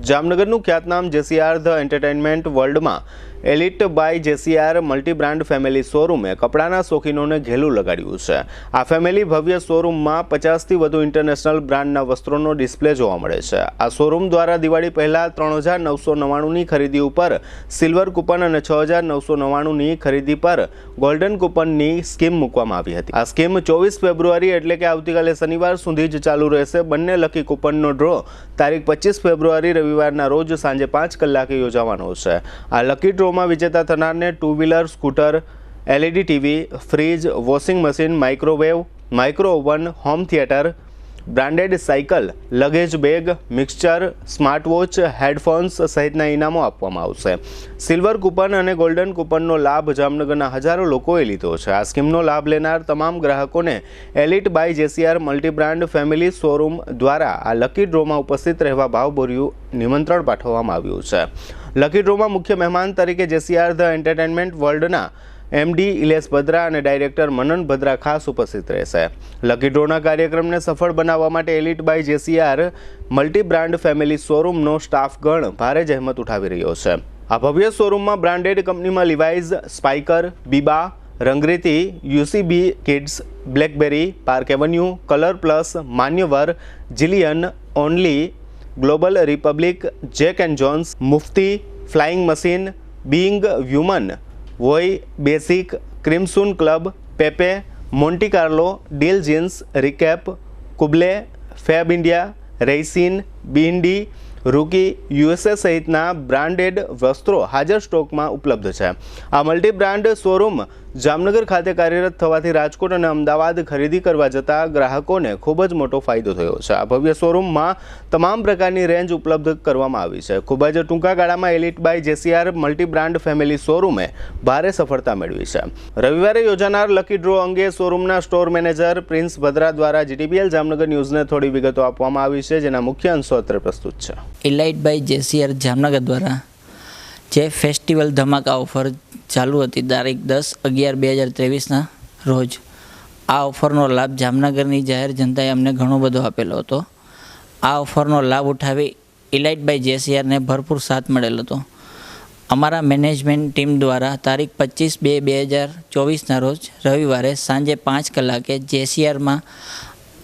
જામનગરનું ખ્યાતનામ JCR the entertainment વર્લ્ડમાં elite by JCR multi brand family શોરૂમે કપડાના શોખીનોને ઘેલું લગાડ્યું છે। આ ફેમિલી ભવ્ય શોરૂમમાં 50થી વધુ ઇન્ટરનેશનલ બ્રાન્ડના વસ્ત્રોનો ડિસ્પ્લે જોવા મળે છે। આ શોરૂમ દ્વારા દિવાળી પહેલા 3999ની ખરીદી ઉપર સિલ્વર કૂપન અને 6999ની ખરીદી પર ગોલ્ડન કૂપનની સ્કીમ મૂકવામાં આવી હતી। આ સ્કીમ 24 ફેબ્રુઆરી એટલે કે આવતીકાલે શનિવાર સુધી જ ચાલુ રહેશે। બંને લકી કૂપનનો ડ્રો તારીખ 25 ફેબ્રુઆરી રવિવારના રોજ સાંજે 5 કલાકે યોજાવાનો છે। આ લકી ડ્રો विजेता थनार ने 2 wheeler scooter LED TV fridge washing machine micro oven home theatre branded cycle luggage bag mixture smart watch headphones सहितना इनामों आपवामां आवशे। सिल्वर कूपन और गोल्डन कूपननो लाभ जामनगरना हजारों लोकोए लीधो छे। आ स्कीमनो लाभ लेनार तमाम ग्राहकोने elite by JCR multi brand family showroom द्वारा आ लकी ड्रोमां उपस्थित रहेवा भावभर्युं निमंत्रण पाठववामां आव्युं छे। लकी ड्रोमां मुख्य मेहमान तरीके जेसीआर ध एंटरटेनमेंट वर्ल्डना एमडी इलेश भद्रा और डायरेक्टर मनन भद्रा खास उपस्थित रहेशे। लकी ड्रोना कार्यक्रम ने सफल बनावा माटे elite by JCR multi brand family शोरूमनो स्टाफगण भारे जहमत उठावी रह्यो छे। आ भव्य शोरूम में ब्रांडेड कंपनी में Levi's Spykar Biba Rangriti UCB kids Blackberrys Park Avenue Color Plus Manyavar जिलियन Only Global Republic Jack and Jones Mufti Flying Machine Being Human वोई Basics Crimsoune Club Pepe Monte Carlo deal jeans रिकेप कुबले फैब इंडिया रेसिन बींडी Rookie USA सहितना branded वस्त्रों हाजर stock में उपलब्ध है। आ मल्टी ब्रांड शोरूम जामनगर खाते कार्यरत थवाथी राजकोट और अमदावाद खरीदी करवा जता ग्राहकोने खूब ज मोटो फायदो थयो छे। आ भव्य शोरूम में तमाम प्रकारनी रेंज उपलब्ध करवामां आवी छे। खूब ज टूंका गाळामां elite by JCR multi brand family शोरूमे भारे सफलता मेळवी छे। रविवारे योजानार लकी ड्रो अंगे शोरूमना स्टोर मैनेजर प्रिंस भद्रा द्वारा जीटीपीएल जामनगर न्यूज़ने थोड़ी विगतो आपवामां आवी छे, जेना मुख्य अंशो अत्रे प्रस्तुत छे। एलिट बाय जेसीआर जामनगर द्वारा जे फेस्टिवल धमाका ऑफर चालू थी तारीख 10/11/2023 रोज आ ऑफरनो लाभ जामनगरनी जाहिर जनताए अमने घणो बधो आपेलो हतो। आ ऑफरनो लाभ उठावी एलिट बाय जेसीआर ने भरपूर साथ मळेलो हतो। अमारा मैनेजमेंट टीम द्वारा तारीख 25/2/2024 रोज रविवारे सांजे 5 कलाके जेसीआर में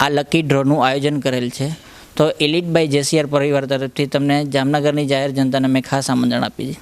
आ लकी ड्रोનું आयोजन करेल है। तो एलिट बाय जेसीआर परिवार तरफथी तमने जामनगरनी जाहिर जनताने मैं खास आमंत्रण आपी छे।